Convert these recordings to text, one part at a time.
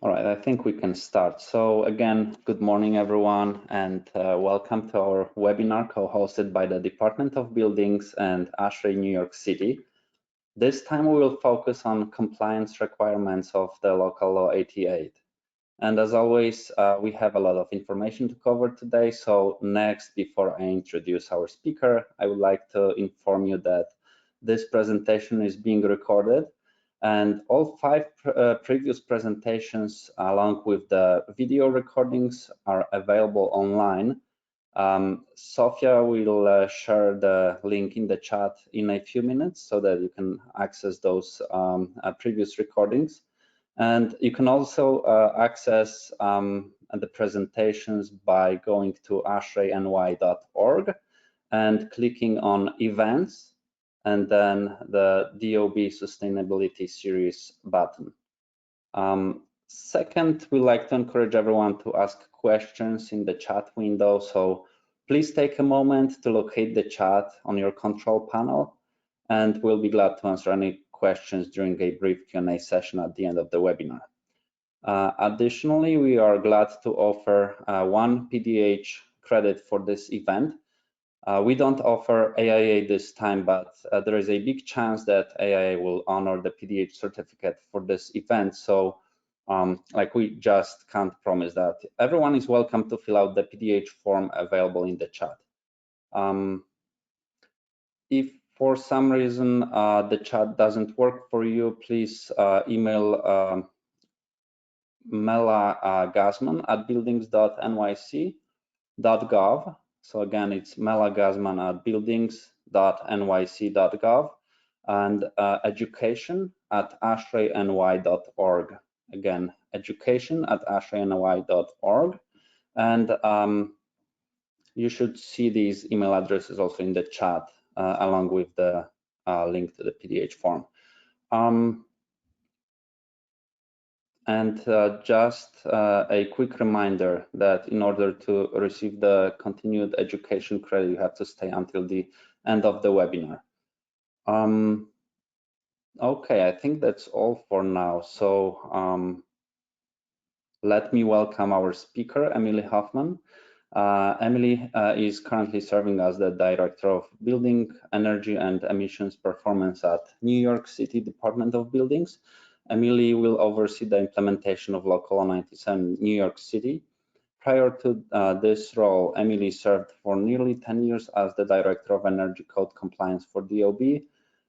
All right, I think we can start. So again, good morning, everyone, and welcome to our webinar co-hosted by the Department of Buildings and ASHRAE New York City. This time we will focus on compliance requirements of the Local Law 88. And as always, we have a lot of information to cover today. So next, before I introduce our speaker, I would like to inform you that this presentation is being recorded, and all five previous presentations, along with the video recordings, are available online. Sofia will share the link in the chat in a few minutes so that you can access those previous recordings. And you can also access the presentations by going to ashraeny.org and clicking on events and then the DOB Sustainability Series button. Second, we like to encourage everyone to ask questions in the chat window. So please take a moment to locate the chat on your control panel, and we'll be glad to answer any questions during a brief Q&A session at the end of the webinar. Additionally, we are glad to offer one PDH credit for this event. We don't offer AIA this time, but there is a big chance that AIA will honor the PDH certificate for this event. So we just can't promise that. Everyone is welcome to fill out the PDH form available in the chat. If for some reason the chat doesn't work for you, please email Mela Gazman at buildings.nyc.gov. So again, it's Mela Gazman at buildings.nyc.gov and education@ashraeny.org. Again, education@ashraeny.org. And you should see these email addresses also in the chat along with the link to the PDH form. And just a quick reminder that in order to receive the continued education credit, you have to stay until the end of the webinar. Okay, I think that's all for now. So let me welcome our speaker, Emily Hoffman. Emily is currently serving as the Director of Building, Energy and Emissions Performance at New York City Department of Buildings. Emily will oversee the implementation of Local Law 97 New York City. Prior to this role, Emily served for nearly 10 years as the Director of Energy Code Compliance for DOB.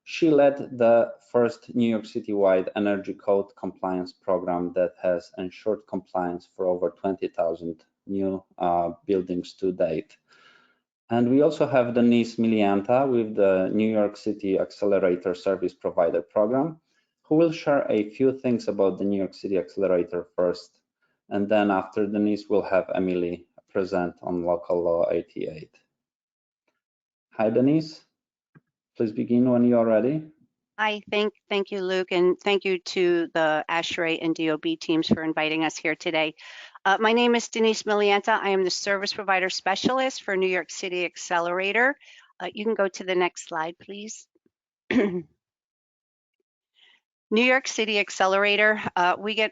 She led the first New York City-wide Energy Code Compliance program that has ensured compliance for over 20,000 new buildings to date. And we also have Denise Milianta with the New York City Accelerator Service Provider Program, who will share a few things about the New York City Accelerator first. And then after Denise, we'll have Emily present on Local Law 88. Hi, Denise. Please begin when you are ready. Hi, thank you, Luke, and thank you to the ASHRAE and DOB teams for inviting us here today. My name is Denise Milianta. I am the Service Provider Specialist for New York City Accelerator. You can go to the next slide, please. New York City Accelerator, we get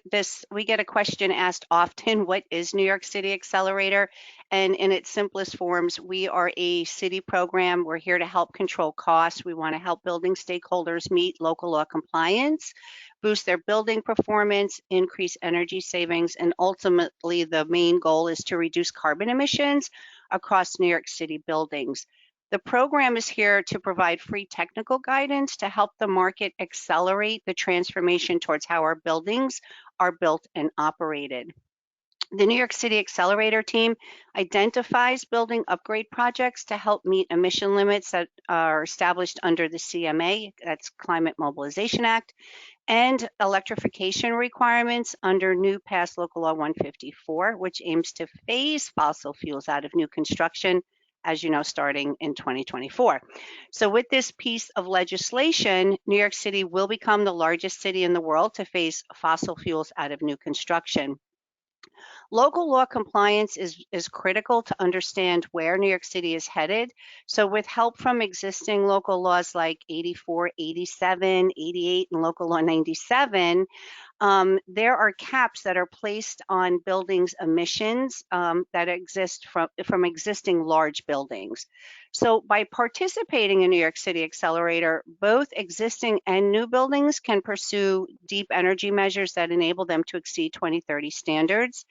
a question asked often, what is New York City Accelerator? And in its simplest forms, we are a city program. We're here to help control costs. We want to help building stakeholders meet local law compliance, boost their building performance, increase energy savings, and ultimately the main goal is to reduce carbon emissions across New York City buildings. The program is here to provide free technical guidance to help the market accelerate the transformation towards how our buildings are built and operated. The New York City Accelerator team identifies building upgrade projects to help meet emission limits that are established under the CMA, that's Climate Mobilization Act, and electrification requirements under new passed Local Law 154, which aims to phase fossil fuels out of new construction, as you know, starting in 2024. So with this piece of legislation, New York City will become the largest city in the world to phase fossil fuels out of new construction. Local law compliance is critical to understand where New York City is headed. So with help from existing local laws like 84, 87, 88, and local law 97, there are caps that are placed on buildings' emissions that exist from existing large buildings. So by participating in New York City Accelerator, both existing and new buildings can pursue deep energy measures that enable them to exceed 2030 standards.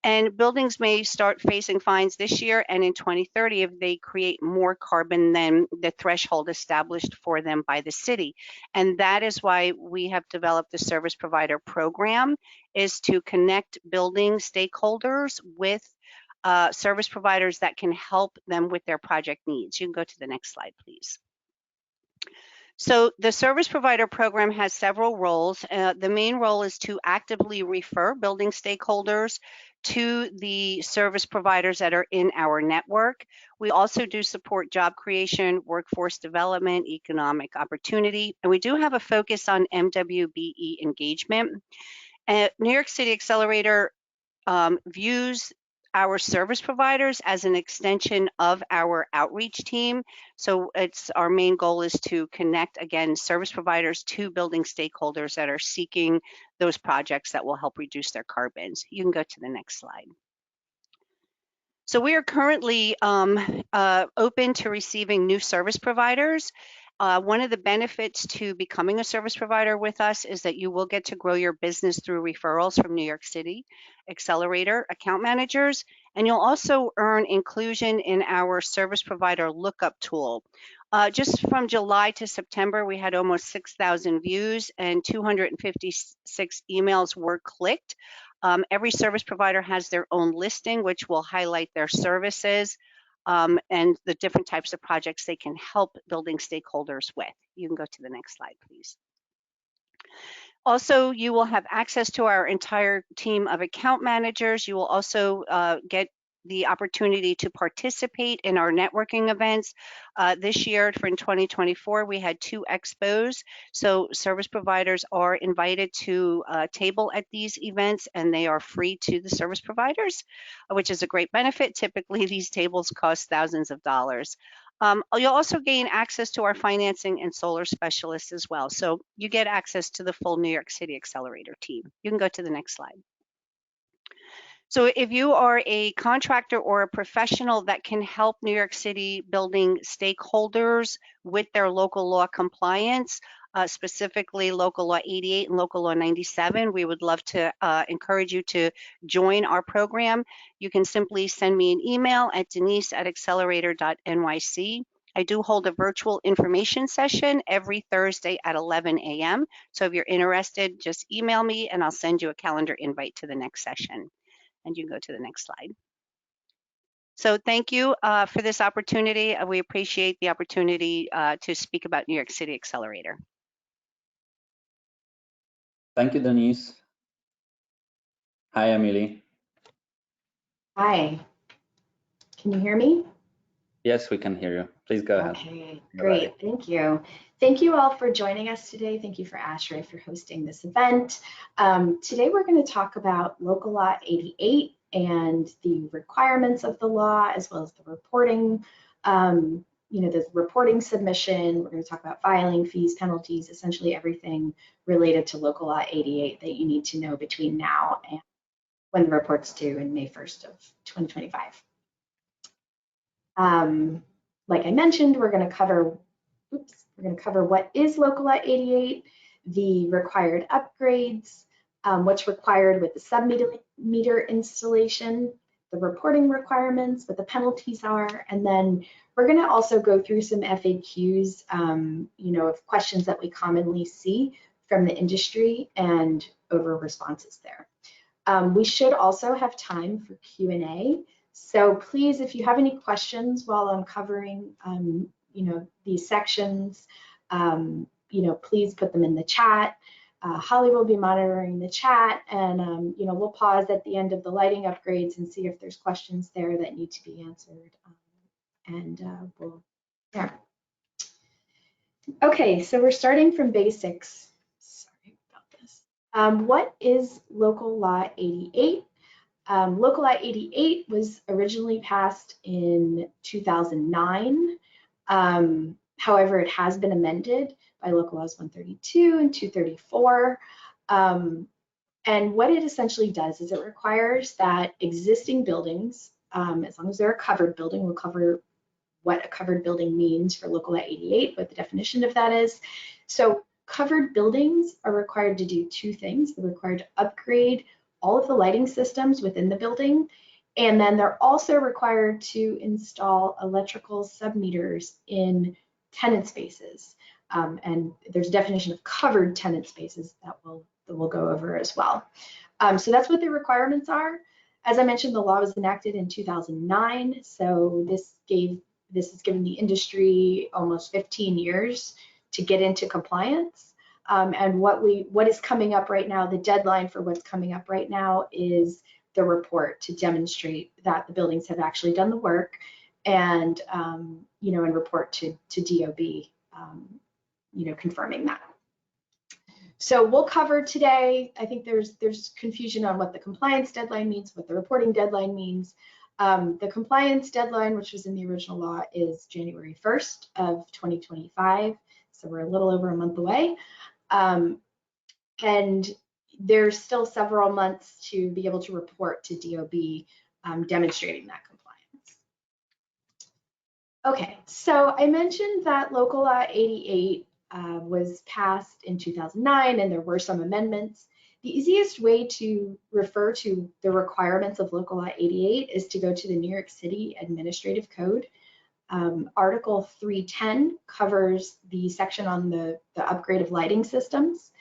And buildings may start facing fines this year and in 2030 if they create more carbon than the threshold established for them by the city. And that is why we have developed the service provider program, is to connect building stakeholders with service providers that can help them with their project needs. You can go to the next slide, please. So the service provider program has several roles. The main role is to actively refer building stakeholders to the service providers that are in our network. We also do support job creation, workforce development, economic opportunity, and we do have a focus on MWBE engagement. New York City Accelerator views our service providers as an extension of our outreach team. So our main goal is to connect, again, service providers to building stakeholders that are seeking those projects that will help reduce their carbons. You can go to the next slide. So we are currently open to receiving new service providers. One of the benefits to becoming a service provider with us is that you will get to grow your business through referrals from New York City Accelerator account managers, and you'll also earn inclusion in our service provider lookup tool. Just from July to September, we had almost 6,000 views and 256 emails were clicked. Every service provider has their own listing, which will highlight their services and the different types of projects they can help building stakeholders with. You can go to the next slide, please. Also, you will have access to our entire team of account managers. You will also get the opportunity to participate in our networking events. This year, in 2024, we had 2 expos. So service providers are invited to table at these events, and they are free to the service providers, which is a great benefit. Typically, these tables cost thousands of dollars. You'll also gain access to our financing and solar specialists as well. So you get access to the full New York City Accelerator team. You can go to the next slide. So if you are a contractor or a professional that can help New York City building stakeholders with their local law compliance, specifically local law 88 and local law 97, we would love to encourage you to join our program. You can simply send me an email at denise@accelerator.nyc. I do hold a virtual information session every Thursday at 11 a.m. So if you're interested, just email me and I'll send you a calendar invite to the next session. And you can go to the next slide. So thank you for this opportunity. We appreciate the opportunity to speak about New York City Accelerator. Thank you, Denise. Hi, Emily. Hi. Can you hear me? Yes, we can hear you. Please go ahead. Okay, great. Thank you. Thank you all for joining us today. Thank you for ASHRAE for hosting this event. Today we're going to talk about Local Law 88 and the requirements of the law, as well as the reporting, the reporting submission. We're going to talk about filing, fees, penalties, essentially everything related to Local Law 88 that you need to know between now and when the report's due in May 1st of 2025. Like I mentioned, we're going to cover what is Local Law 88, the required upgrades, what's required with the sub-meter installation, the reporting requirements, what the penalties are, and then we're going to also go through some FAQs, of questions that we commonly see from the industry and over responses there. We should also have time for Q&A. So please, if you have any questions while I'm covering, these sections, please put them in the chat. Holly will be monitoring the chat, and we'll pause at the end of the lighting upgrades and see if there's questions there that need to be answered. Okay, so we're starting from basics. Sorry about this. What is Local Law 88? Local Law 88 was originally passed in 2009. However, it has been amended by Local Laws 132 and 234. And what it essentially does is it requires that existing buildings, as long as they're a covered building, we'll cover what a covered building means for Local Law 88, what the definition of that is. So covered buildings are required to do two things. They're required to upgrade all of the lighting systems within the building, and then they're also required to install electrical submeters in tenant spaces. And there's a definition of covered tenant spaces that we'll go over as well. So that's what the requirements are. As I mentioned, the law was enacted in 2009, so this has given the industry almost 15 years to get into compliance. And what is coming up right now, the deadline for what's coming up right now is the report to demonstrate that the buildings have actually done the work, and and report to DOB, confirming that. So we'll cover today, I think there's confusion on what the compliance deadline means, what the reporting deadline means. The compliance deadline, which was in the original law, is January 1st of 2025. So we're a little over a month away. And there's still several months to be able to report to DOB demonstrating that compliance. Okay, so I mentioned that Local Law 88 was passed in 2009, and there were some amendments. The easiest way to refer to the requirements of Local Law 88 is to go to the New York City Administrative Code. Article 310 covers the section on the upgrade of lighting systems,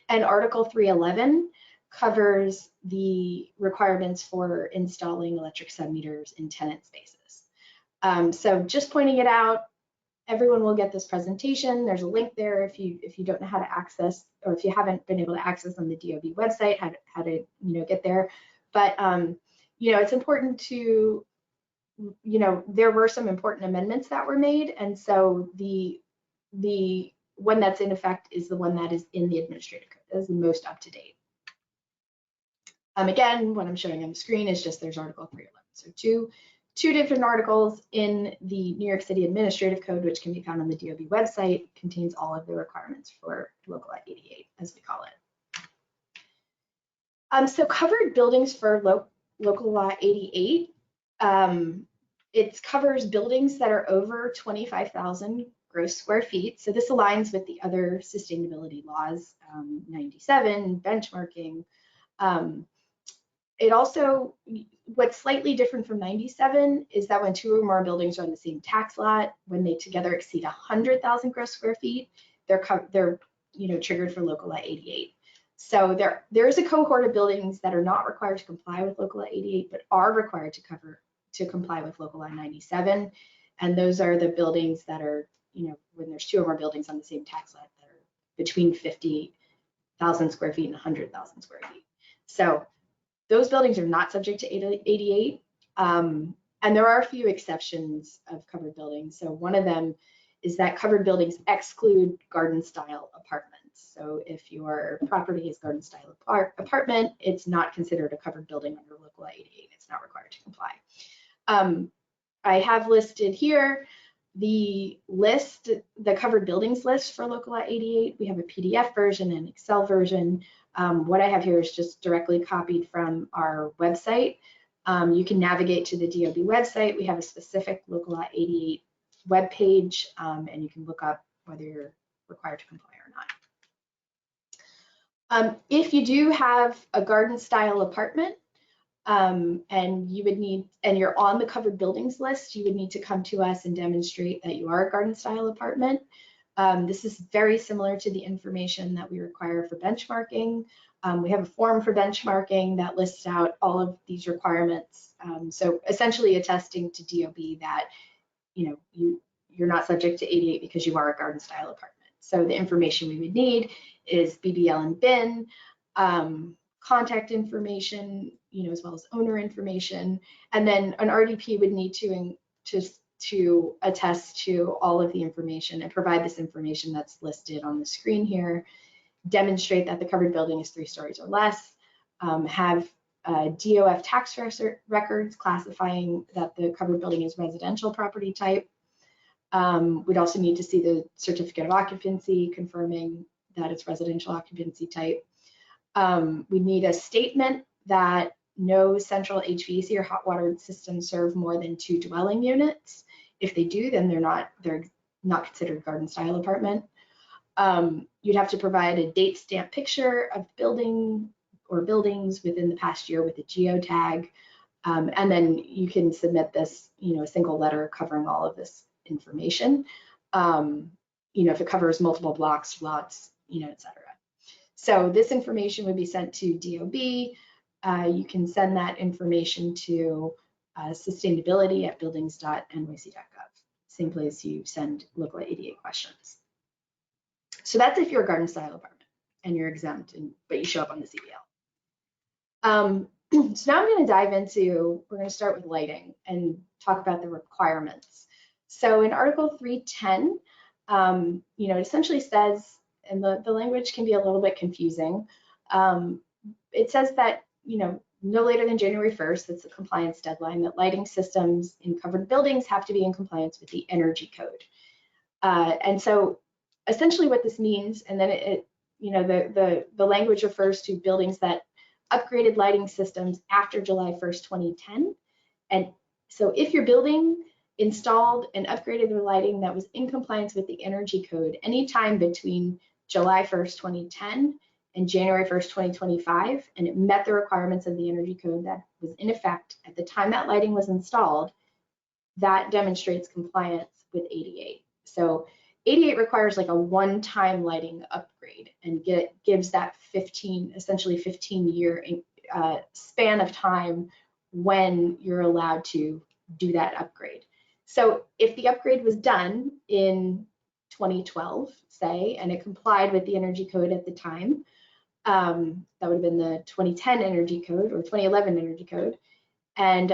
and Article 311 covers the requirements for installing electric submeters in tenant spaces. So just pointing it out, everyone will get this presentation. There's a link there if you don't know how to access, or if you haven't been able to access on the DOB website, how to get there. But it's important to, there were some important amendments that were made, and so the one that's in effect is the one that is in the administrative code. That is the most up to date. Again, what I'm showing on the screen is just there's Article 311. So two different articles in the New York City Administrative Code, which can be found on the DOB website, contains all of the requirements for Local Law 88, as we call it. So covered buildings for Local Law 88, it covers buildings that are over 25,000 gross square feet. So this aligns with the other sustainability laws, 97, benchmarking. It also, what's slightly different from 97 is that when two or more buildings are on the same tax lot, when they together exceed 100,000 gross square feet, they're triggered for Local Law 88. So there is a cohort of buildings that are not required to comply with Local Law 88, but are required to comply with Local Law 97, and those are the buildings that are, when there's two or more buildings on the same tax lot that are between 50,000 square feet and 100,000 square feet. So those buildings are not subject to 88, and there are a few exceptions of covered buildings. So one of them is that covered buildings exclude garden-style apartments. So if your property is garden-style apartment, it's not considered a covered building under Local Law 88. It's not required to comply. I have listed here the covered buildings list for Local Law 88. We have a PDF version and Excel version. What I have here is just directly copied from our website. You can navigate to the DOB website. We have a specific Local Law 88 webpage, and you can look up whether you're required to comply or not. If you do have a garden-style apartment, and you're on the covered buildings list, you would need to come to us and demonstrate that you are a garden-style apartment. This is very similar to the information that we require for benchmarking. We have a form for benchmarking that lists out all of these requirements. So essentially attesting to DOB that you're not subject to 88 because you are a garden style apartment. So the information we would need is BBL and BIN, contact information, as well as owner information, and then an RDP would need to attest to all of the information and provide this information that's listed on the screen here, demonstrate that the covered building is 3 stories or less, have DOF tax records classifying that the covered building is residential property type. We'd also need to see the certificate of occupancy confirming that it's residential occupancy type. We need a statement that no central HVAC or hot water systems serve more than 2 dwelling units. If they do, then they're not considered garden style apartment. You'd have to provide a date stamp picture of building or buildings within the past year with a geotag. And then you can submit this, a single letter covering all of this information. If it covers multiple blocks, lots, et cetera. So this information would be sent to DOB. You can send that information to sustainability@buildings.nyc.gov, same place you send local 88 questions. So that's if you're a garden style apartment and you're exempt, but you show up on the CBL. So now I'm going to dive into, we're going to start with lighting and talk about the requirements. So in Article 310, it essentially says, and the language can be a little bit confusing. It says that, no later than January 1st, that's the compliance deadline, that lighting systems in covered buildings have to be in compliance with the energy code. And so essentially what this means, and then the language refers to buildings that upgraded lighting systems after July 1st, 2010. And so if your building installed and upgraded their lighting that was in compliance with the energy code anytime between July 1st, 2010 and January 1st, 2025, and it met the requirements of the energy code that was in effect at the time that lighting was installed, that demonstrates compliance with 88. So 88 requires like a one-time lighting upgrade and gives that essentially 15-year span of time when you're allowed to do that upgrade. So if the upgrade was done in 2012, say, and it complied with the energy code at the time, that would have been the 2010 energy code or 2011 energy code, and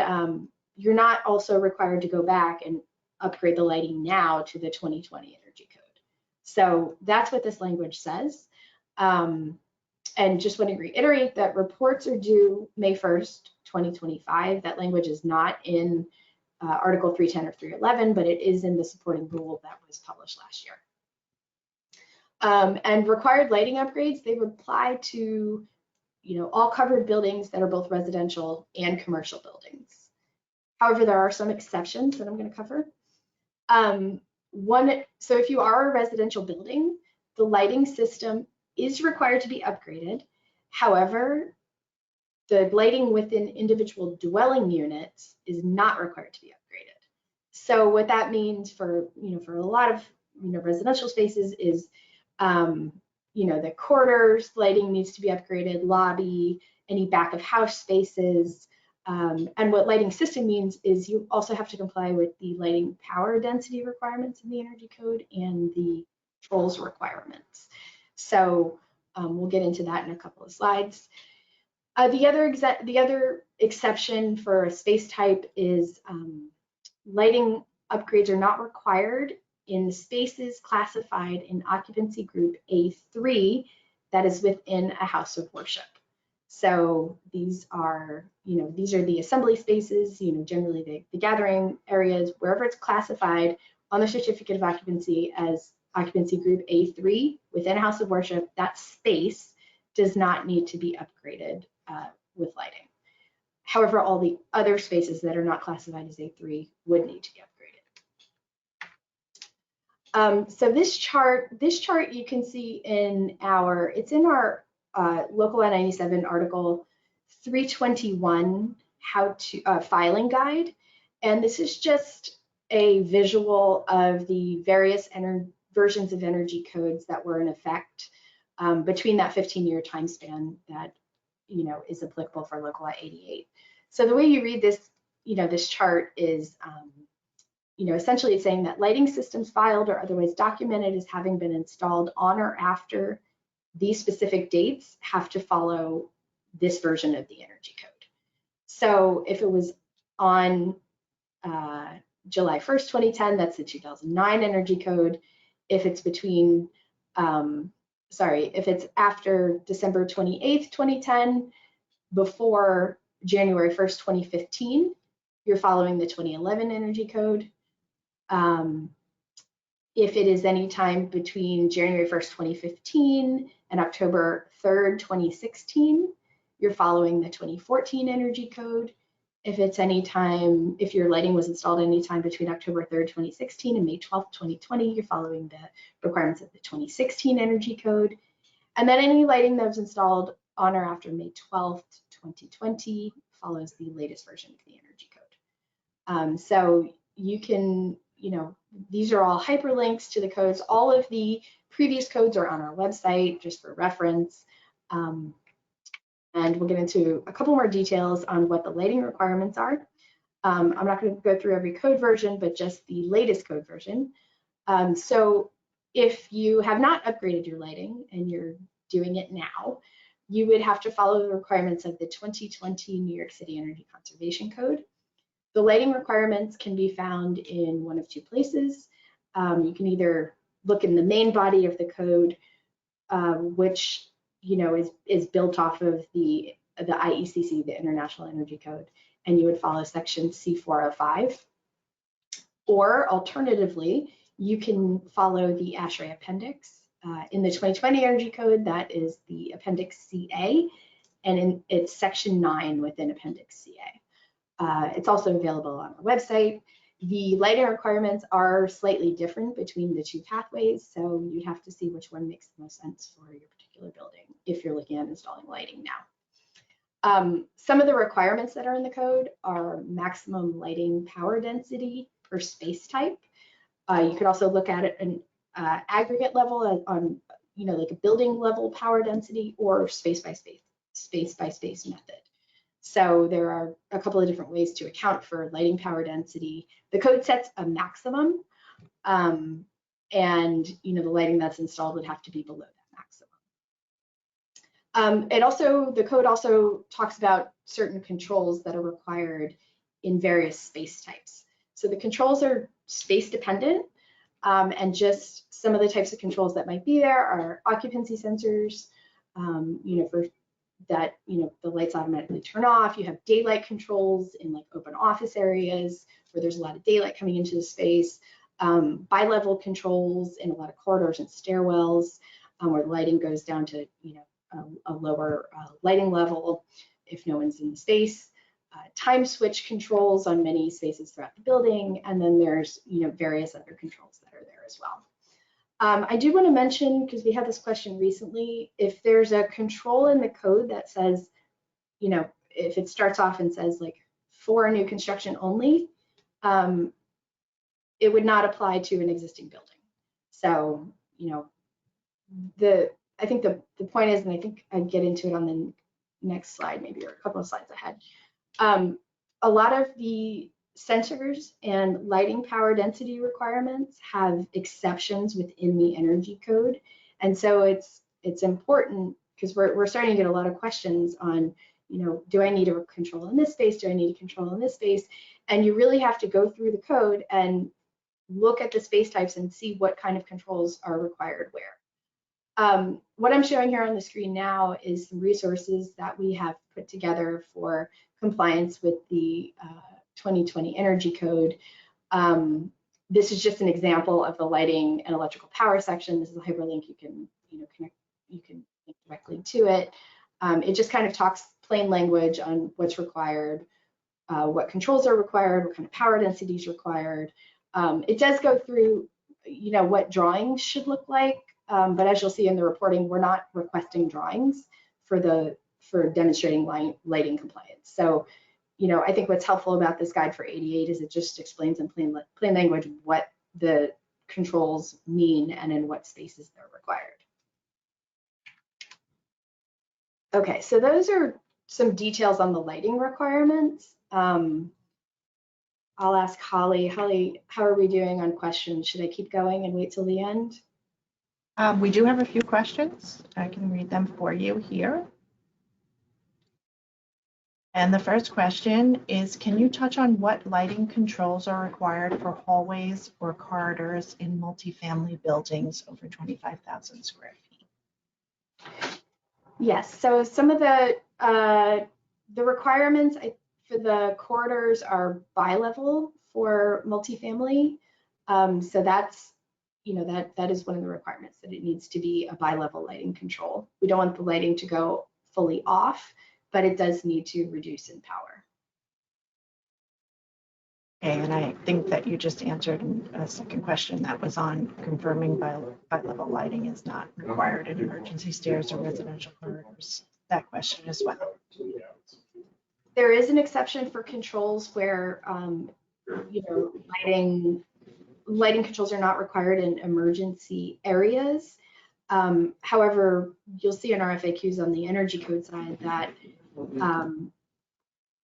you're not also required to go back and upgrade the lighting now to the 2020 energy code. So that's what this language says. And just want to reiterate that reports are due May 1st, 2025. That language is not in Article 310 or 311, but it is in the supporting rule that was published last year. And required lighting upgrades, they would apply to all covered buildings that are both residential and commercial buildings. However, there are some exceptions that I'm going to cover. So if you are a residential building, the lighting system is required to be upgraded. However, the lighting within individual dwelling units is not required to be upgraded. So what that means for a lot of residential spaces is the corridors lighting needs to be upgraded, lobby, any back of house spaces. And what lighting system means is you also have to comply with the lighting power density requirements in the energy code and the controls requirements. So we'll get into that in a couple of slides. The other exception for a space type is lighting upgrades are not required in spaces classified in occupancy group A3 that is within a house of worship. So these are the assembly spaces, generally the gathering areas, wherever it's classified on the certificate of occupancy as occupancy group A3 within a house of worship, that space does not need to be upgraded with lighting. However, all the other spaces that are not classified as A3 would need to be upgraded. So this chart you can see in our Local 97 Article 321 filing guide, and this is just a visual of the various versions of energy codes that were in effect between that 15-year time span that is applicable for Local 88. So the way you read this, this chart is, essentially it's saying that lighting systems filed or otherwise documented as having been installed on or after these specific dates have to follow this version of the energy code. So if it was on July 1st, 2010, that's the 2009 energy code. If it's between, if it's after December 28th, 2010, before January 1st, 2015, you're following the 2011 Energy Code. If it is any time between January 1st, 2015 and October 3rd, 2016, you're following the 2014 Energy Code. If it's any time, if your lighting was installed any time between October 3rd, 2016 and May 12th, 2020, you're following the requirements of the 2016 Energy Code. And then any lighting that was installed on or after May 12th, 2020 follows the latest version of the Energy Code. So you can, these are all hyperlinks to the codes. All of the previous codes are on our website just for reference. And we'll get into a couple more details on what the lighting requirements are. I'm not going to go through every code version, but just the latest code version. So if you have not upgraded your lighting and you're doing it now, you would have to follow the requirements of the 2020 New York City Energy Conservation Code. The lighting requirements can be found in one of two places. You can either look in the main body of the code, which is built off of the IECC, the International Energy Code, and you would follow section C405. Or alternatively, you can follow the ASHRAE appendix. In the 2020 Energy Code, that is the appendix CA, and it's section 9 within appendix CA. It's also available on our website. The lighting requirements are slightly different between the two pathways, so you'd have to see which one makes the most sense for your particular building if you're looking at installing lighting now. Some of the requirements that are in the code are maximum lighting power density per space type. You could also look at it an aggregate level on, like a building level power density or space by space method. So there are a couple of different ways to account for lighting power density. The code sets a maximum, and the lighting that's installed would have to be below that maximum. The code also talks about certain controls that are required in various space types. So the controls are space dependent, and just some of the types of controls that might be there are occupancy sensors, for that, the lights automatically turn off. You have daylight controls in like open office areas where there's a lot of daylight coming into the space, bi-level controls in a lot of corridors and stairwells, where the lighting goes down to, a lower lighting level if no one's in the space. Time switch controls on many spaces throughout the building, and then there's various other controls that are there as well. I do want to mention, because we had this question recently, if there's a control in the code that says, if it starts off and says like for new construction only, it would not apply to an existing building. So, I think the point is, and I think I'd get into it on the next slide, maybe, or a couple of slides ahead. A lot of the sensors and lighting power density requirements have exceptions within the energy code. And so it's important, because we're starting to get a lot of questions on, do I need a control in this space? Do I need a control in this space? And you really have to go through the code and look at the space types and see what kind of controls are required where. What I'm showing here on the screen now is some resources that we have put together for compliance with the 2020 Energy Code. This is just an example of the lighting and electrical power section. This is a hyperlink. You can link directly to it. It just kind of talks plain language on what's required, what controls are required, what kind of power density is required. It does go through, what drawings should look like, but as you'll see in the reporting, we're not requesting drawings for demonstrating lighting compliance. So, I think what's helpful about this guide for 88 is it just explains in plain language what the controls mean and in what spaces they're required. Okay, so those are some details on the lighting requirements. I'll ask Holly. Holly, how are we doing on questions? Should I keep going and wait till the end? We do have a few questions. I can read them for you here. And the first question is, can you touch on what lighting controls are required for hallways or corridors in multifamily buildings over 25,000 square feet? Yes, so some of the The requirements for the corridors are bi-level for multifamily. So that's, that is one of the requirements, that it needs to be a bi-level lighting control. We don't want the lighting to go fully off, but it does need to reduce in power. Okay, and I think that you just answered a second question that was on confirming bi-level lighting is not required in emergency stairs or residential corridors. That question as well. There is an exception for controls where, lighting controls are not required in emergency areas. However, you'll see in our FAQs on the energy code side that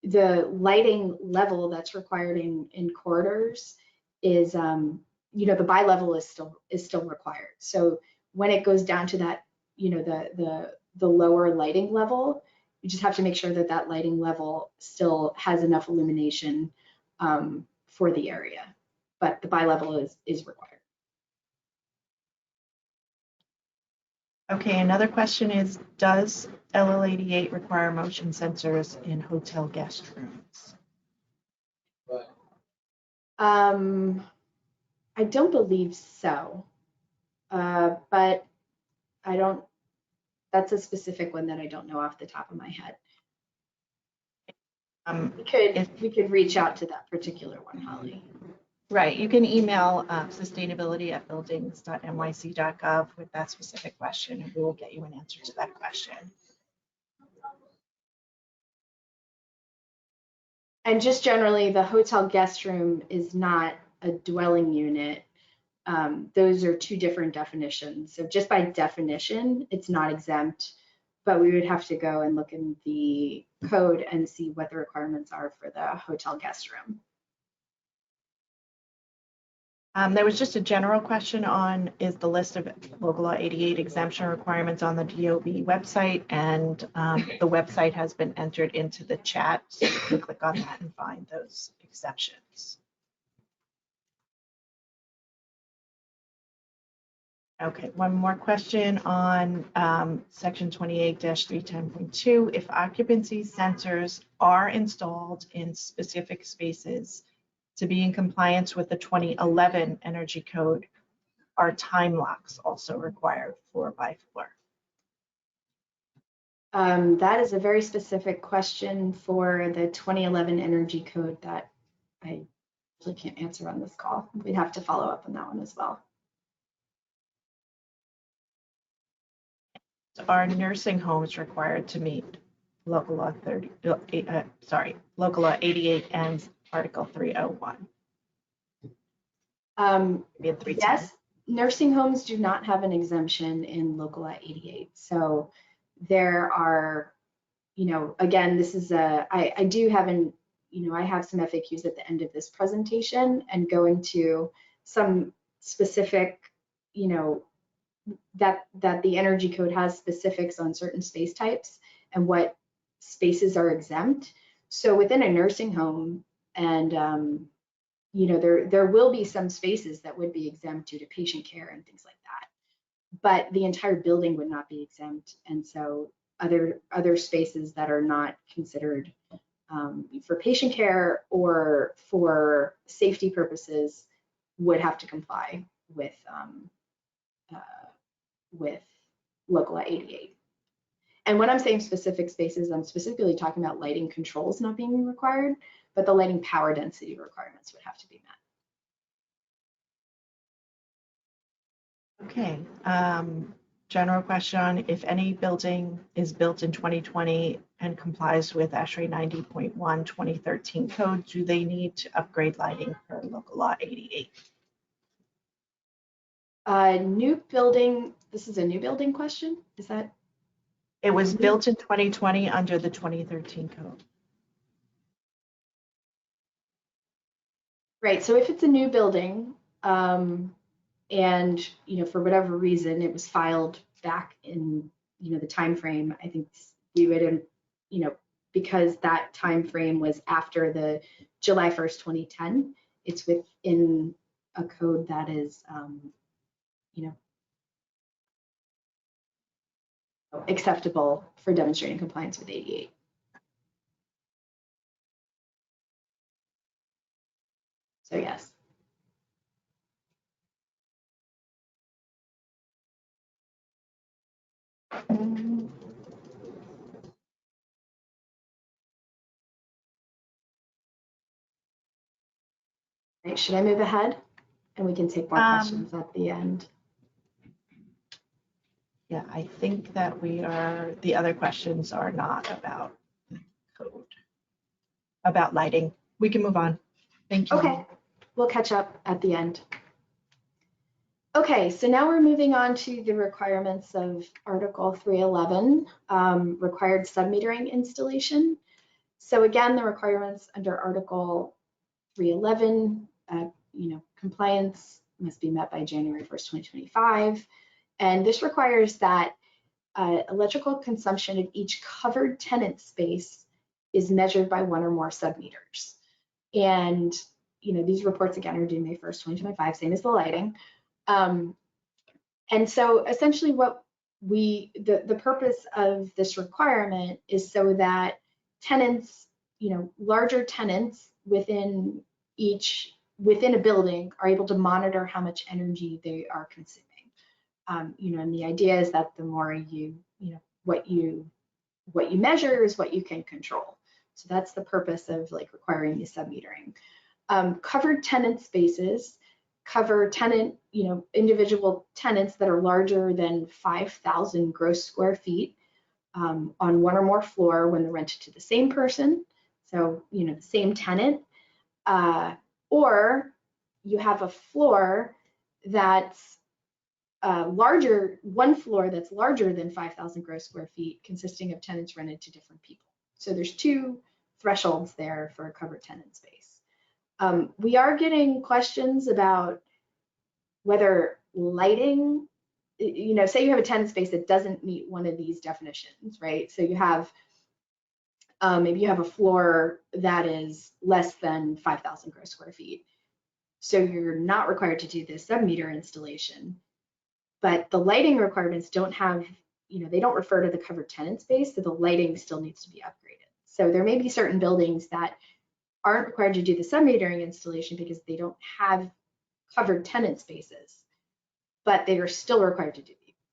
the lighting level that's required in corridors is, the bi-level is still required. So when it goes down to that, the lower lighting level, you just have to make sure that that lighting level still has enough illumination for the area, but the bi-level is required. Okay, another question is, does LL88 require motion sensors in hotel guest rooms? I don't believe so, but that's a specific one that I don't know off the top of my head. We could reach out to that particular one, Holly. Right, you can email sustainability@buildings.nyc.gov with that specific question, and we will get you an answer to that question. And just generally, the hotel guest room is not a dwelling unit. Those are two different definitions. So just by definition, it's not exempt, but we would have to go and look in the code and see what the requirements are for the hotel guest room. There was just a general question on, is the list of local law 88 exemption requirements on the DOB website, and the website has been entered into the chat, so you can click on that and find those exceptions. Okay, one more question on section 28-310.2. If occupancy sensors are installed in specific spaces to be in compliance with the 2011 energy code, are time locks also required floor by floor? That is a very specific question for the 2011 energy code that I really can't answer on this call. We'd have to follow up on that one as well. Are nursing homes required to meet local law local law 88 and Article 301? Yes, nursing homes do not have an exemption in local law 88. So there are, again, this is I do have I have some FAQs at the end of this presentation and go into some specific, that the energy code has specifics on certain space types and what spaces are exempt. So within a nursing home, and there will be some spaces that would be exempt due to patient care and things like that, but the entire building would not be exempt. And so other spaces that are not considered for patient care or for safety purposes would have to comply with local law 88. And when I'm saying specific spaces, I'm specifically talking about lighting controls not being required, but the lighting power density requirements would have to be met. Okay. General question, if any building is built in 2020 and complies with ASHRAE 90.1 2013 code, do they need to upgrade lighting per local law 88? New building, this is a new building question? Is that? It was built in 2020 under the 2013 code. Right, so if it's a new building, and for whatever reason it was filed back in the time frame, I think we would because that time frame was after the July 1st 2010, it's within a code that is acceptable for demonstrating compliance with 88. So yes. Right, should I move ahead? And we can take more questions at the end. Yeah, I think that the other questions are not about code, about lighting. We can move on. Thank you. Okay, we'll catch up at the end. Okay, so now we're moving on to the requirements of Article 311, required submetering installation. So again, the requirements under Article 311, compliance must be met by January 1st, 2025. And this requires that electrical consumption of each covered tenant space is measured by one or more submeters. And these reports again are due May 1st, 2025, same as the lighting. And so essentially what the purpose of this requirement is so that tenants, larger tenants within a building are able to monitor how much energy they are consuming. And the idea is that the more what you measure is what you can control. So that's the purpose of requiring the submetering. Covered tenant spaces cover individual tenants that are larger than 5,000 gross square feet on one or more floor when they're rented to the same person. So, the same tenant, or you have a floor that's one floor that's larger than 5,000 gross square feet consisting of tenants rented to different people. So there's two thresholds there for a covered tenant space. We are getting questions about whether lighting, say you have a tenant space that doesn't meet one of these definitions, right? So you have, maybe you have a floor that is less than 5,000 gross square feet. So you're not required to do this submeter installation, but the lighting requirements don't have, they don't refer to the covered tenant space, so the lighting still needs to be upgraded. So there may be certain buildings that aren't required to do the submetering installation because they don't have covered tenant spaces, but they are still required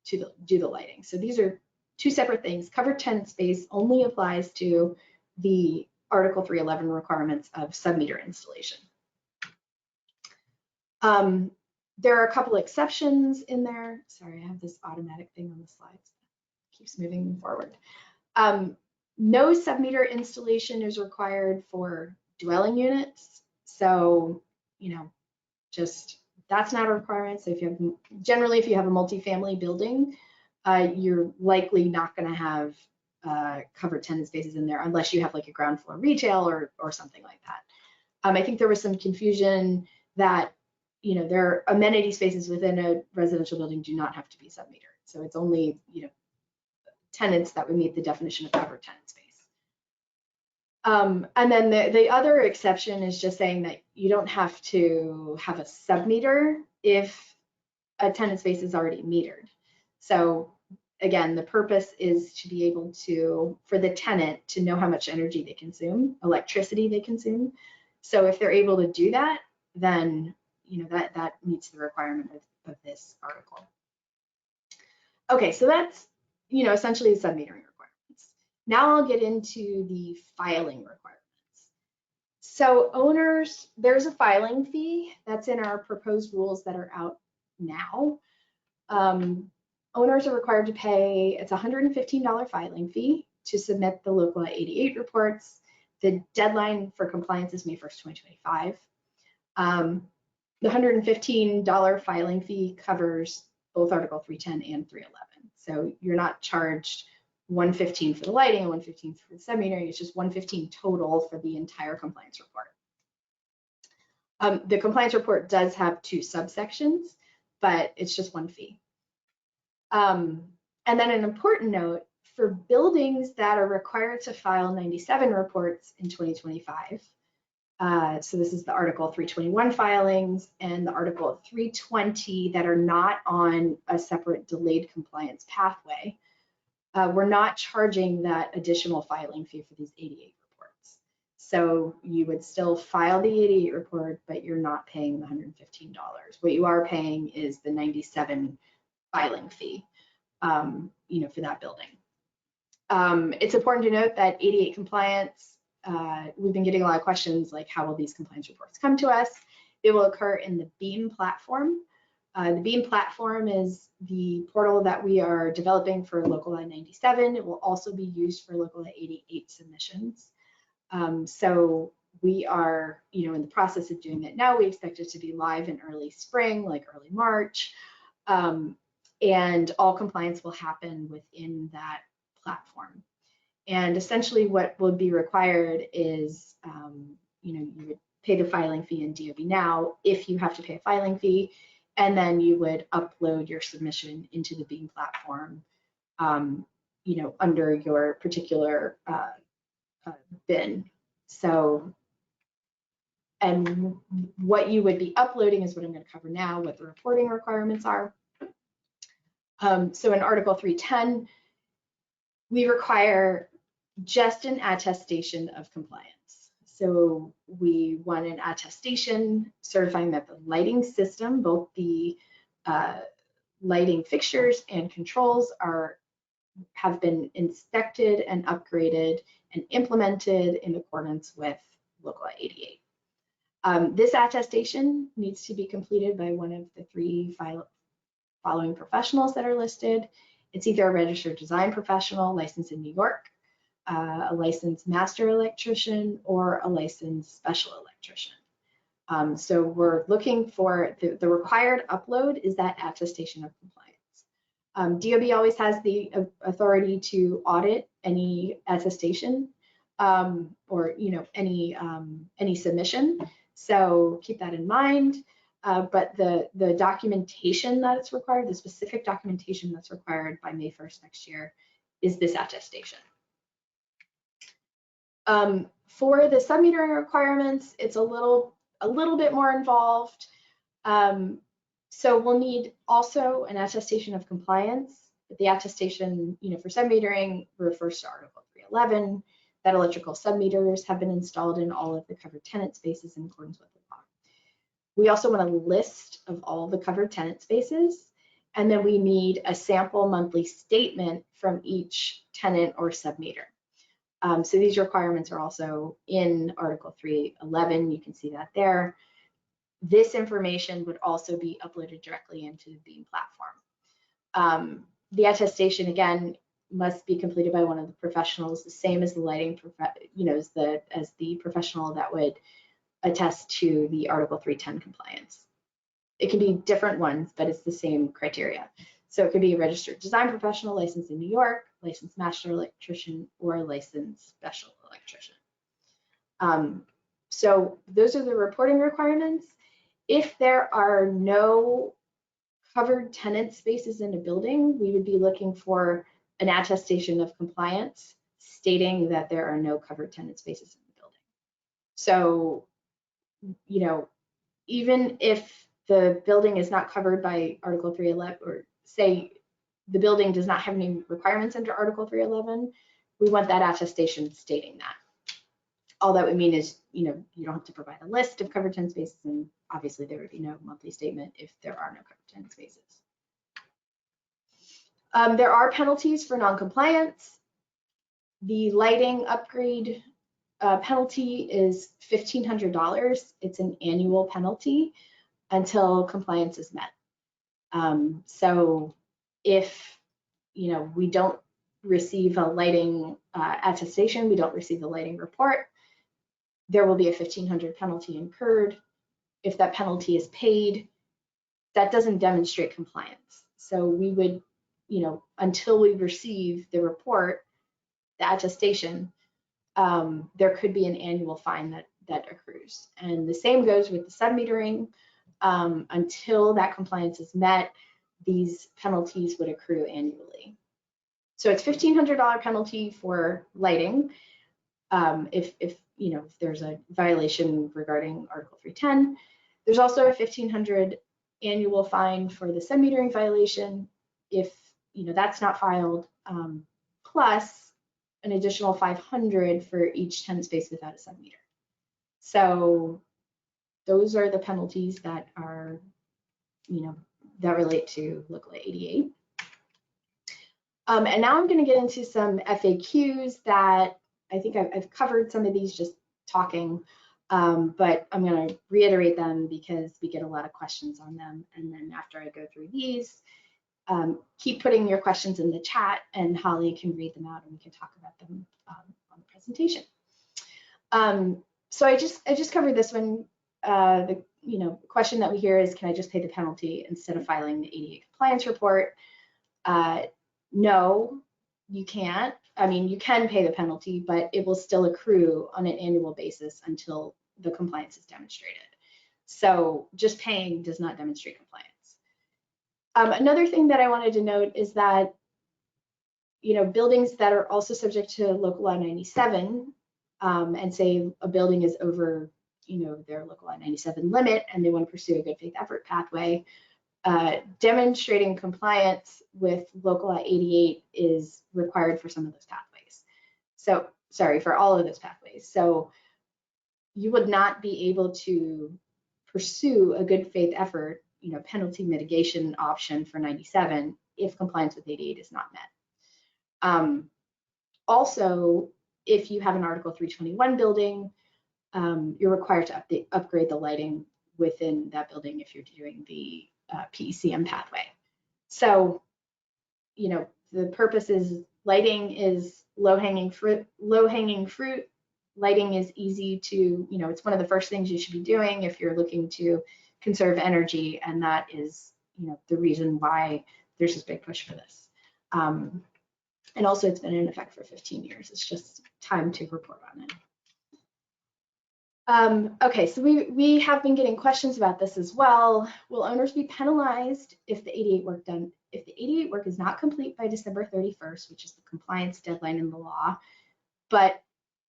to do the lighting. So these are two separate things. Covered tenant space only applies to the Article 311 requirements of submeter installation. There are a couple exceptions in there. Sorry, I have this automatic thing on the slides. It keeps moving them forward. No submeter installation is required for dwelling units. So, just that's not a requirement. So if you have a multifamily building, you're likely not going to have covered tenant spaces in there unless you have a ground floor retail or something like that. I think there was some confusion that there are amenity spaces within a residential building do not have to be submetered. So it's only tenants that would meet the definition of covered tenant space. And then the other exception is just saying that you don't have to have a submeter if a tenant space is already metered. So again, the purpose is to be able for the tenant to know how much energy they consume, electricity they consume. So if they're able to do that, then that meets the requirement of this article. Okay, so that's essentially the submetering requirements. Now I'll get into the filing requirements. So owners, there's a filing fee that's in our proposed rules that are out now. Owners are required to pay, it's a $115 filing fee to submit the Local Law 88 reports. The deadline for compliance is May 1st, 2025. The $115 filing fee covers both Article 310 and 311. So you're not charged $115 for the lighting and $115 for the submetering. It's just $115 total for the entire compliance report. The compliance report does have two subsections, but it's just one fee. And then an important note, for buildings that are required to file 97 reports in 2025, so this is the Article 321 filings and the Article 320 that are not on a separate delayed compliance pathway. We're not charging that additional filing fee for these 88 reports. So you would still file the 88 report, but you're not paying the $115. What you are paying is the $97 filing fee, for that building. It's important to note that 88 compliance, we've been getting a lot of questions like, how will these compliance reports come to us? It will occur in the BEAM platform. The BEAM platform is the portal that we are developing for Local Law 97. It will also be used for Local Law 88 submissions. So we are, in the process of doing that now. We expect it to be live in early spring, like early March, and all compliance will happen within that platform. And essentially what will be required is, you would pay the filing fee in DOB now if you have to pay a filing fee, and then you would upload your submission into the BEAM platform, under your particular bin. So, and what you would be uploading is what I'm going to cover now, what the reporting requirements are. So in Article 310, we require just an attestation of compliance. So we want an attestation certifying that the lighting system, both the lighting fixtures and controls, have been inspected and upgraded and implemented in accordance with Local Law 88. This attestation needs to be completed by one of the three following professionals that are listed. It's either a registered design professional licensed in New York, a licensed master electrician, or a licensed special electrician. So we're looking for the required upload is that attestation of compliance. DOB always has the authority to audit any attestation or any submission. So keep that in mind. But the documentation that's required, the specific documentation that's required by May 1st next year, is this attestation. For the submetering requirements, it's a little bit more involved. So we'll need also an attestation of compliance. But the attestation, for submetering refers to Article 311, that electrical submeters have been installed in all of the covered tenant spaces in accordance with the law. We also want a list of all the covered tenant spaces, and then we need a sample monthly statement from each tenant or submeter. So these requirements are also in Article 311. You can see that there. This information would also be uploaded directly into the BEAM platform. The attestation, again, must be completed by one of the professionals, the same as the lighting, as the professional that would attest to the Article 310 compliance. It can be different ones, but it's the same criteria. So it could be a registered design professional licensed in New York, licensed master electrician, or a licensed special electrician. So those are the reporting requirements. If there are no covered tenant spaces in a building, we would be looking for an attestation of compliance stating that there are no covered tenant spaces in the building. So, even if the building is not covered by Article 311, or say the building does not have any requirements under Article 311, we want that attestation stating that. All that would mean is, you don't have to provide a list of covered tenant spaces, and obviously there would be no monthly statement if there are no covered tenant spaces. There are penalties for non-compliance. The lighting upgrade penalty is $1,500. It's an annual penalty until compliance is met. So if we don't receive a lighting attestation, we don't receive the lighting report, there will be a $1,500 penalty incurred. If that penalty is paid, that doesn't demonstrate compliance. So we would, until we receive the report, the attestation, there could be an annual fine that accrues. And the same goes with the submetering. Until that compliance is met, these penalties would accrue annually. So it's $1,500 penalty for lighting. If there's a violation regarding Article 310, there's also a $1,500 annual fine for the submetering violation if that's not filed. Plus, an additional 500 for each tenant space without a submeter. So those are the penalties that are, that relate to Local 88. And now I'm going to get into some FAQs that I think I've covered some of these just talking, but I'm going to reiterate them because we get a lot of questions on them. And then after I go through these, keep putting your questions in the chat and Holly can read them out and we can talk about them on the presentation. So I just covered this one. The question that we hear is, can I just pay the penalty instead of filing the 88 compliance report? No, you can't. I mean, you can pay the penalty, but it will still accrue on an annual basis until the compliance is demonstrated. So just paying does not demonstrate compliance. Another thing that I wanted to note is that, buildings that are also subject to local law 97, and say a building is over, their local law 97 limit and they want to pursue a good faith effort pathway, demonstrating compliance with local law 88 is required for some of those pathways. So, sorry, for all of those pathways. So you would not be able to pursue a good faith effort, penalty mitigation option for 97 if compliance with 88 is not met. Also, if you have an Article 321 building, you're required to upgrade the lighting within that building if you're doing the PECM pathway. So, the purpose is lighting is low-hanging fruit. Lighting is easy to, it's one of the first things you should be doing if you're looking to conserve energy, and that is, the reason why there's this big push for this. And also, it's been in effect for 15 years. It's just time to report on it. Okay, so we have been getting questions about this as well. Will owners be penalized if the 88 work done? If the 88 work is not complete by December 31st, which is the compliance deadline in the law, but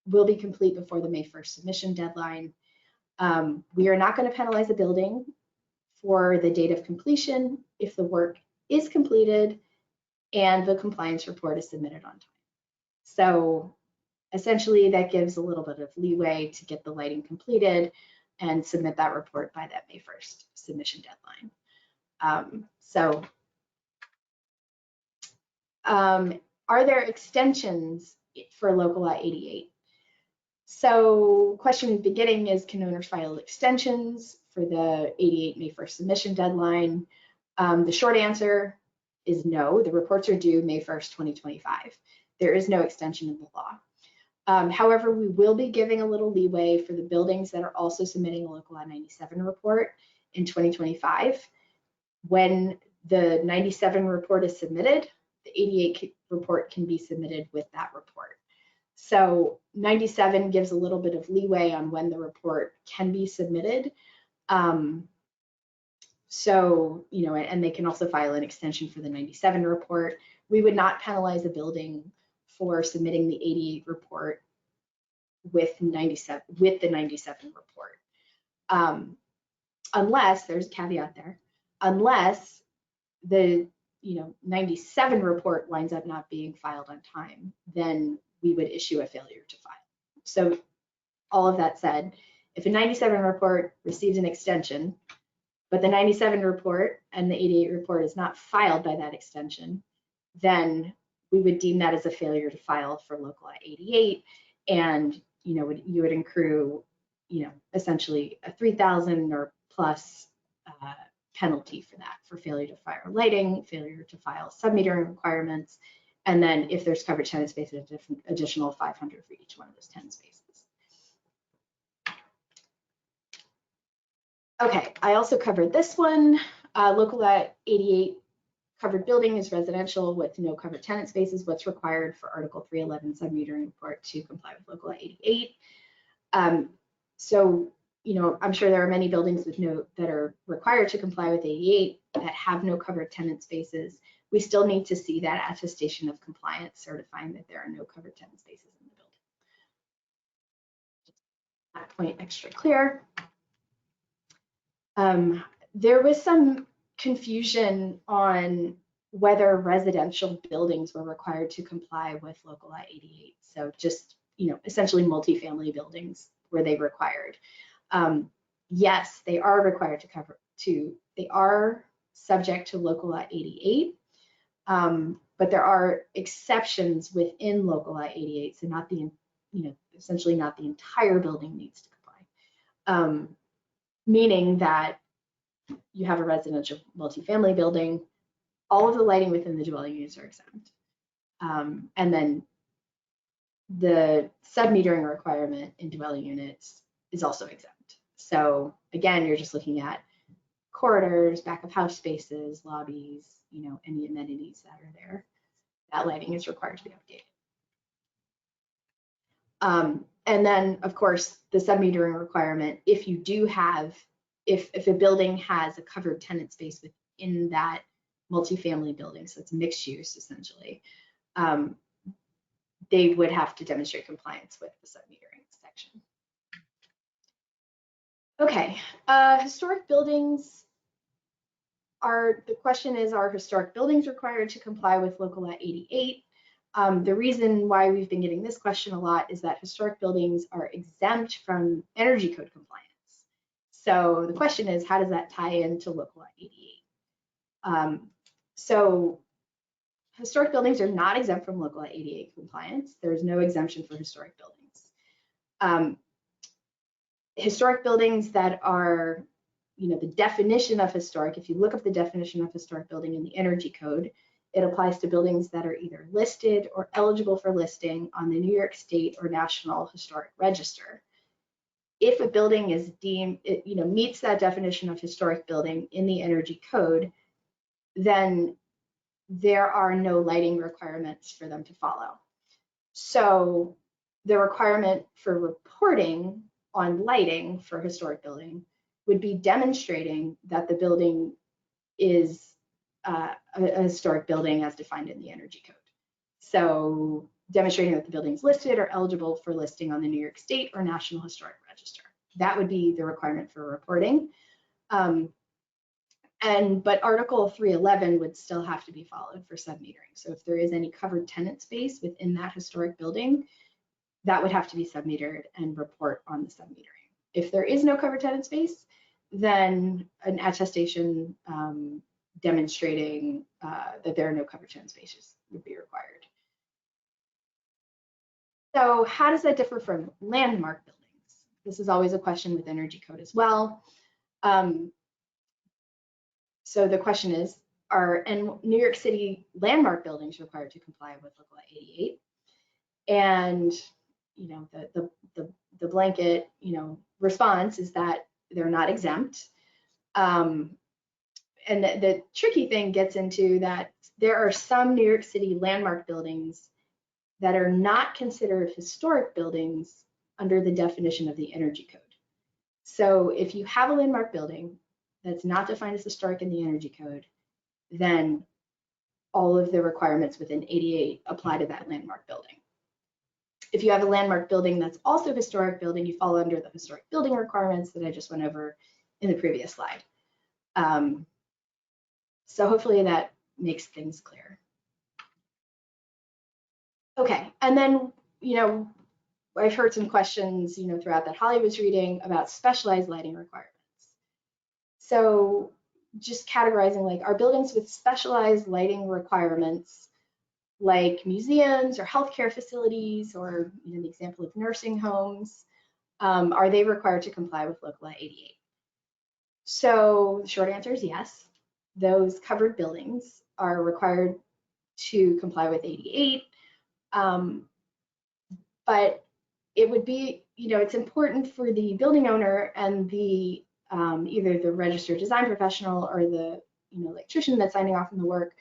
will be complete before the May 1st submission deadline, we are not going to penalize the building for the date of completion if the work is completed and the compliance report is submitted on time. So essentially, that gives a little bit of leeway to get the lighting completed and submit that report by that May 1st submission deadline. Are there extensions for local law 88? So question in the beginning is, can owners file extensions for the 88 May 1st submission deadline? The short answer is no. The reports are due May 1st, 2025. There is no extension in the law. However, we will be giving a little leeway for the buildings that are also submitting a local law 97 report in 2025. When the 97 report is submitted, the 88 report can be submitted with that report. So 97 gives a little bit of leeway on when the report can be submitted. So, and they can also file an extension for the 97 report. We would not penalize a building for submitting the 88 report with the 97 report. Unless, there's a caveat there, unless the 97 report winds up not being filed on time, then we would issue a failure to file. So all of that said, if a 97 report receives an extension, but the 97 report and the 88 report is not filed by that extension, then we would deem that as a failure to file for local law 88, and you would accrue essentially a $3,000 or plus penalty for that, for failure to file lighting, failure to file submetering requirements, and then if there's covered tenant spaces, additional 500 for each one of those tenant spaces. Okay, I also covered this one. Local law 88 covered building is residential with no covered tenant spaces. What's required for Article 311 submetering report to comply with local law 88? So, I'm sure there are many buildings with that are required to comply with 88 that have no covered tenant spaces. We still need to see that attestation of compliance certifying that there are no covered tenant spaces in the building. That point extra clear. There was some confusion on whether residential buildings were required to comply with local law 88. So just, essentially multifamily buildings, were they required? Yes, they are required they are subject to local law 88, but there are exceptions within local law 88, so not the, essentially not the entire building needs to comply. Meaning that you have a residential multifamily building, all of the lighting within the dwelling units are exempt. And then the sub-metering requirement in dwelling units is also exempt. So again, you're just looking at corridors, back of house spaces, lobbies, any amenities that are there. That lighting is required to be updated. And then, of course, the sub-metering requirement, if you do have, if a building has a covered tenant space within that multifamily building, so it's mixed use essentially, they would have to demonstrate compliance with the sub-metering section. Okay, historic buildings the question is, are historic buildings required to comply with local law 88? The reason why we've been getting this question a lot is that historic buildings are exempt from energy code compliance. So the question is, how does that tie into local law 88? So historic buildings are not exempt from local law 88 compliance. There's no exemption for historic buildings. Historic buildings that are, the definition of historic, if you look up the definition of historic building in the energy code, it applies to buildings that are either listed or eligible for listing on the New York State or National Historic Register. If a building is deemed, meets that definition of historic building in the energy code, then there are no lighting requirements for them to follow. So the requirement for reporting on lighting for historic building would be demonstrating that the building is a historic building as defined in the energy code. So demonstrating that the building is listed or eligible for listing on the New York State or National Historic Register. That would be the requirement for reporting. But Article 311 would still have to be followed for sub-metering. So if there is any covered tenant space within that historic building, that would have to be sub-metered and report on the sub-metering. If there is no covered tenant space, then an attestation demonstrating that there are no covered tenant spaces would be required. So how does that differ from landmark buildings? This is always a question with energy code as well. So the question is, are New York City landmark buildings required to comply with local law 88? And the blanket response is that they're not exempt. And the tricky thing gets into that there are some New York City landmark buildings that are not considered historic buildings under the definition of the energy code. So if you have a landmark building that's not defined as historic in the energy code, then all of the requirements within 88 apply to that landmark building. If you have a landmark building that's also a historic building, you fall under the historic building requirements that I just went over in the previous slide. So hopefully that makes things clear. Okay, and then, I've heard some questions, throughout that Holly was reading about specialized lighting requirements. So just categorizing, like, are buildings with specialized lighting requirements, like museums or healthcare facilities, or the example of nursing homes, are they required to comply with local law 88? So the short answer is yes. Those covered buildings are required to comply with 88. But it would be, it's important for the building owner and the either the registered design professional or the electrician that's signing off on the work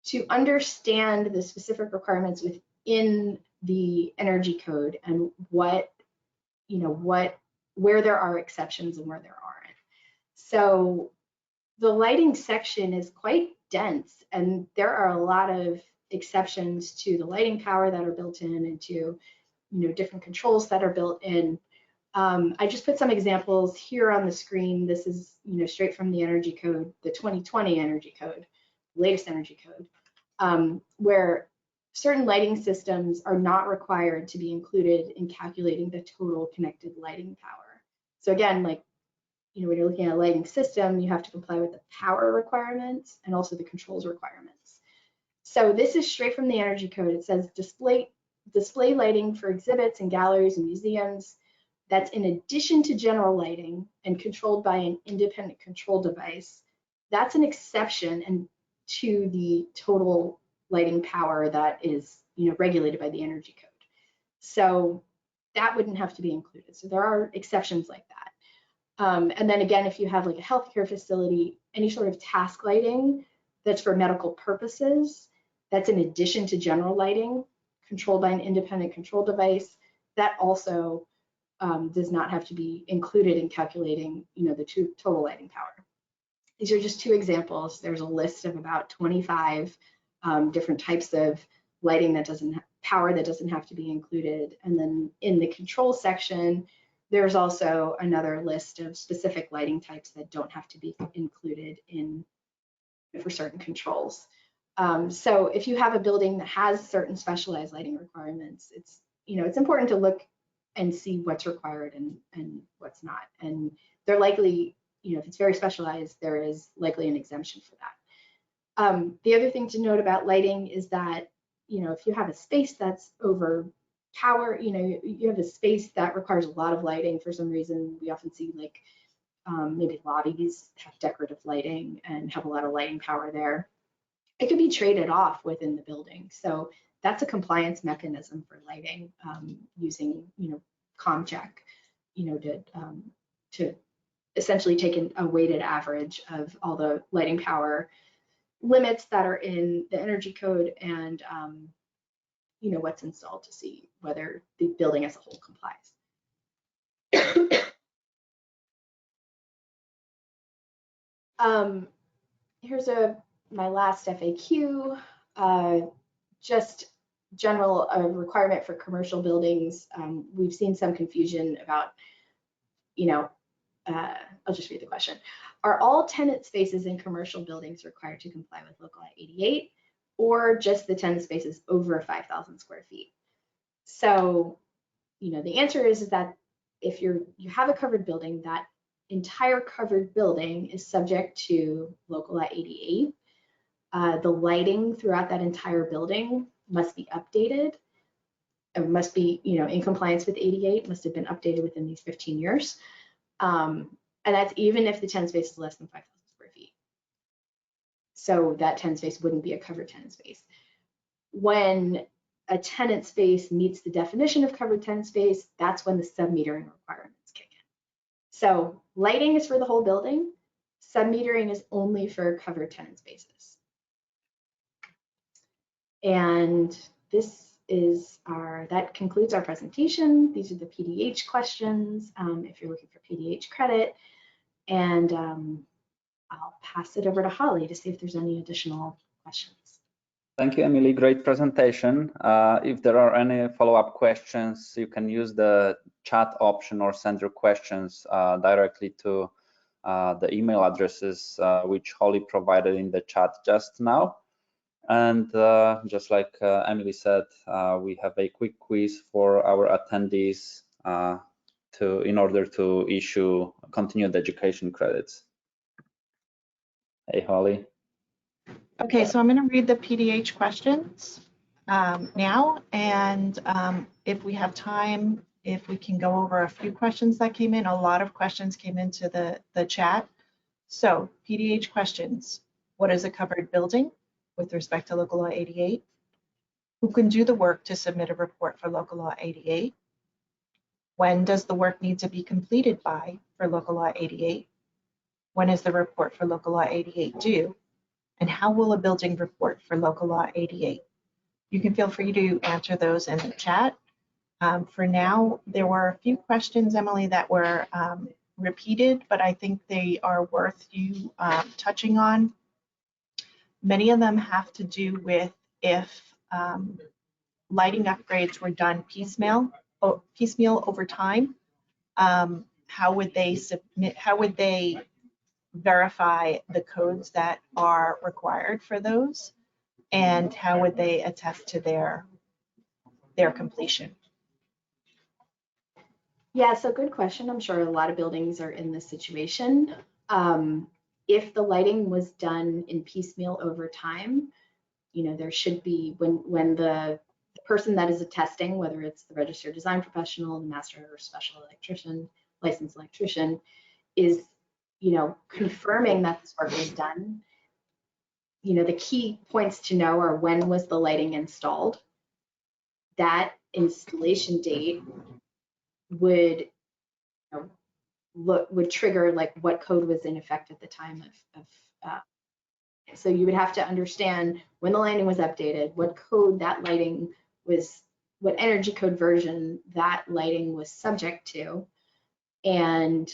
to understand the specific requirements within the energy code and where there are exceptions and where there aren't. So the lighting section is quite dense, and there are a lot of exceptions to the lighting power that are built in and to different controls that are built in. I just put some examples here on the screen. This is straight from the energy code, the 2020 energy code. latest energy code, where certain lighting systems are not required to be included in calculating the total connected lighting power. So again, like, when you're looking at a lighting system, you have to comply with the power requirements and also the controls requirements. So this is straight from the energy code. It says display lighting for exhibits and galleries and museums that's in addition to general lighting and controlled by an independent control device. That's an exception and to the total lighting power that is regulated by the energy code. So that wouldn't have to be included. So there are exceptions like that. And then again, if you have like a healthcare facility, any sort of task lighting that's for medical purposes, that's in addition to general lighting controlled by an independent control device, that also does not have to be included in calculating the total lighting power. These are just two examples. There's a list of about 25 different types of lighting that power that doesn't have to be included. And then in the control section, there's also another list of specific lighting types that don't have to be included for certain controls. So if you have a building that has certain specialized lighting requirements, it's important to look and see what's required and what's not. And they're likely, if it's very specialized, there is likely an exemption for that. The other thing to note about lighting is that, if you have a space that's over power, you have a space that requires a lot of lighting for some reason. We often see like maybe lobbies have decorative lighting and have a lot of lighting power there. It could be traded off within the building. So that's a compliance mechanism for lighting using, ComCheck, to essentially take a weighted average of all the lighting power limits that are in the energy code and, what's installed to see whether the building as a whole complies. Here's my last FAQ, just general requirement for commercial buildings. We've seen some confusion about, I'll just read the question. Are all tenant spaces in commercial buildings required to comply with Local Law 88 or just the tenant spaces over 5,000 square feet? So, the answer is that if you have a covered building, that entire covered building is subject to Local Law 88. The lighting throughout that entire building must be updated. It must be, in compliance with 88, must have been updated within these 15 years. And that's even if the tenant space is less than 5,000 square feet. So that tenant space wouldn't be a covered tenant space. When a tenant space meets the definition of covered tenant space, that's when the sub-metering requirements kick in. So lighting is for the whole building. Sub-metering is only for covered tenant spaces. And that concludes our presentation. These are the PDH questions if you're looking for PDH credit. And I'll pass it over to Holly to see if there's any additional questions. Thank you, Emily. Great presentation. If there are any follow-up questions, you can use the chat option or send your questions directly to the email addresses which Holly provided in the chat just now. And just like Emily said, we have a quick quiz for our attendees in order to issue continued education credits. Hey, Holly. Okay, so I'm going to read the PDH questions now, and if we have time, if we can go over a few questions that came in. A lot of questions came into the chat. So PDH questions: what is a covered building with respect to Local Law 88? Who can do the work to submit a report for Local Law 88? When does the work need to be completed by for Local Law 88? When is the report for Local Law 88 due? And how will a building report for Local Law 88? You can feel free to answer those in the chat. For now, there were a few questions, Emily, that were repeated, but I think they are worth you touching on. Many of them have to do with if lighting upgrades were done piecemeal over time, how would they verify the codes that are required for those? And how would they attest to their completion? Yeah, so good question. I'm sure a lot of buildings are in this situation. If the lighting was done in piecemeal over time, there should be, when the person that is attesting, whether it's the registered design professional, the master or special electrician, licensed electrician, is, confirming that this work was done, the key points to know are when was the lighting installed. That installation date would would trigger like what code was in effect at the time of so you would have to understand when the lighting was updated, what code that lighting was, what energy code version that lighting was subject to, and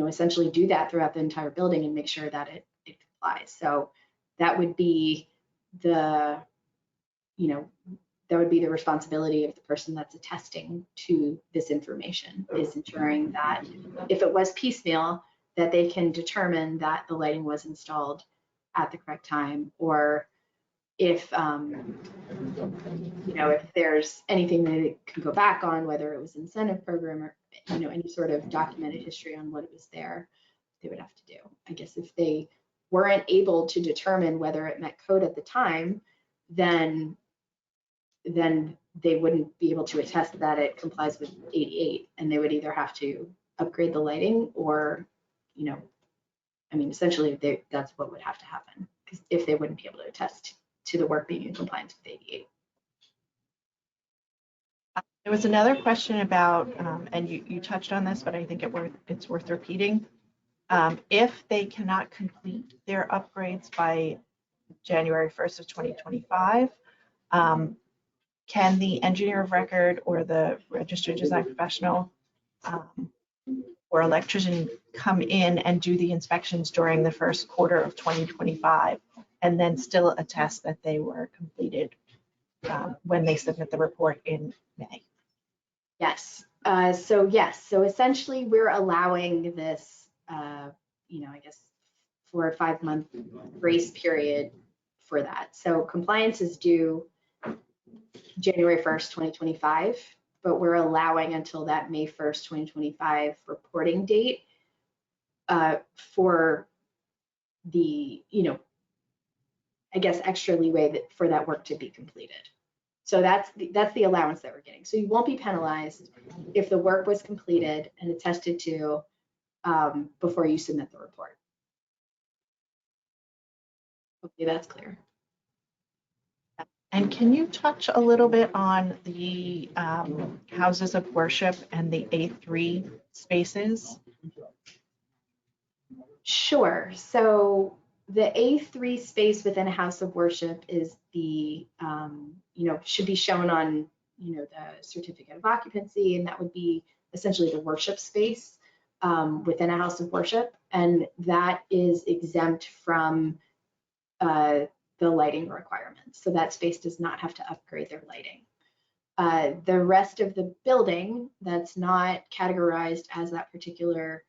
essentially do that throughout the entire building and make sure that it complies. So that would be the responsibility of the person that's attesting to this information, is ensuring that if it was piecemeal, that they can determine that the lighting was installed at the correct time, or if if there's anything that it can go back on, whether it was an incentive program or any sort of documented history on what it was there, they would have to do. I guess if they weren't able to determine whether it met code at the time, then they wouldn't be able to attest that it complies with 88, and they would either have to upgrade the lighting or, essentially that's what would have to happen, because if they wouldn't be able to attest to the work being in compliance with 88. There was another question about, and you touched on this, but I think it's worth repeating. If they cannot complete their upgrades by January 1st of 2025, can the engineer of record or the registered design professional or electrician come in and do the inspections during the first quarter of 2025 and then still attest that they were completed when they submit the report in May? Yes. So essentially we're allowing this, I guess 4 or 5 month grace period for that. So compliance is due January 1st, 2025, but we're allowing until that May 1st, 2025 reporting date for the, I guess extra leeway for that work to be completed. So that's the allowance that we're getting. So you won't be penalized if the work was completed and attested to before you submit the report. Hopefully that's clear. And can you touch a little bit on the houses of worship and the A3 spaces? Sure. So the A3 space within a house of worship is the, should be shown on, the certificate of occupancy, and that would be essentially the worship space within a house of worship, and that is exempt from the lighting requirements. So that space does not have to upgrade their lighting. The rest of the building that's not categorized as that particular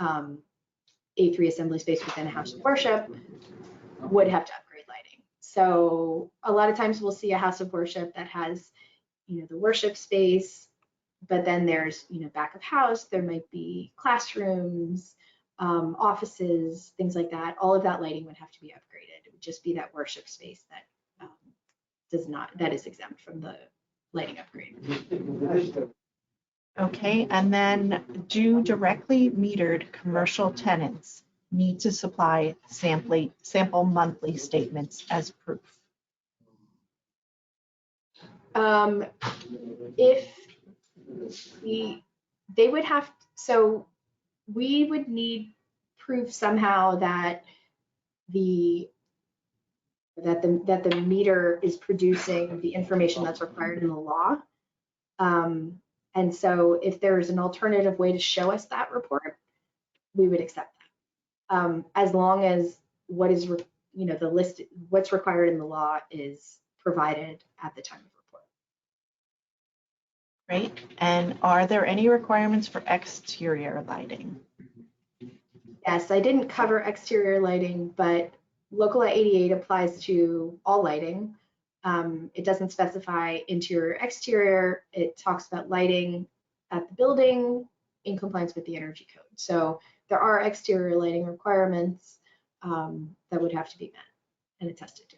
A3 assembly space within a house of worship would have to upgrade lighting. So a lot of times we'll see a house of worship that has, the worship space, but then there's, back of house, there might be classrooms, offices, things like that. All of that lighting would have to be upgraded. It would just be that worship space that that is exempt from the lighting upgrade. Okay, and then do directly metered commercial tenants need to supply sample monthly statements as proof? If they would have, so we would need proof somehow that the meter is producing the information that's required in the law. And so if there's an alternative way to show us that report, we would accept that. As long as what is, the list, what's required in the law is provided at the time of report. Great. And are there any requirements for exterior lighting? Yes, I didn't cover exterior lighting, but local law 88 applies to all lighting. It doesn't specify interior or exterior. It talks about lighting at the building in compliance with the energy code. So there are exterior lighting requirements that would have to be met and attested to.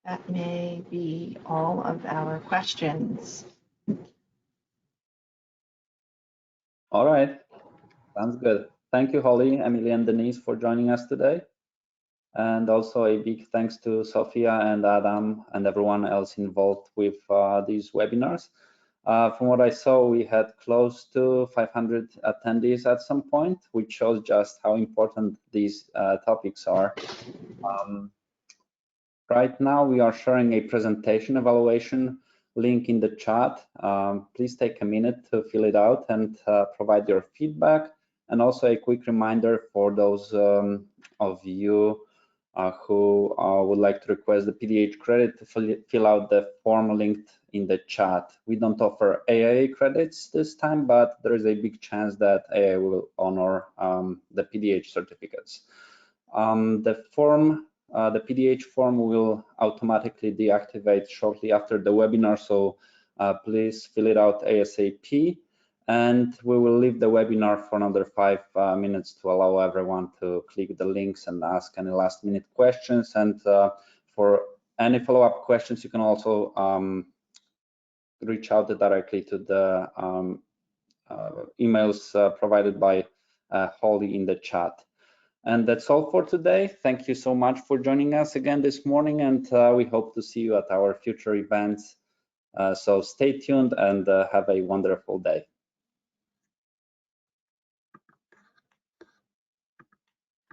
That may be all of our questions. All right, sounds good. Thank you, Holly, Emily, and Denise for joining us today. And also a big thanks to Sophia and Adam and everyone else involved with these webinars. From what I saw, we had close to 500 attendees at some point, which shows just how important these topics are. Right now, we are sharing a presentation evaluation link in the chat. Please take a minute to fill it out and provide your feedback. And also a quick reminder for those of you who would like to request the PDH credit to fill out the form linked in the chat. We don't offer AIA credits this time, but there is a big chance that AIA will honor the PDH certificates. The PDH form will automatically deactivate shortly after the webinar, so please fill it out ASAP. And we will leave the webinar for another 5 minutes to allow everyone to click the links and ask any last-minute questions. And for any follow-up questions, you can also reach out directly to the emails provided by Holly in the chat. And that's all for today. Thank you so much for joining us again this morning, and we hope to see you at our future events. So stay tuned and have a wonderful day.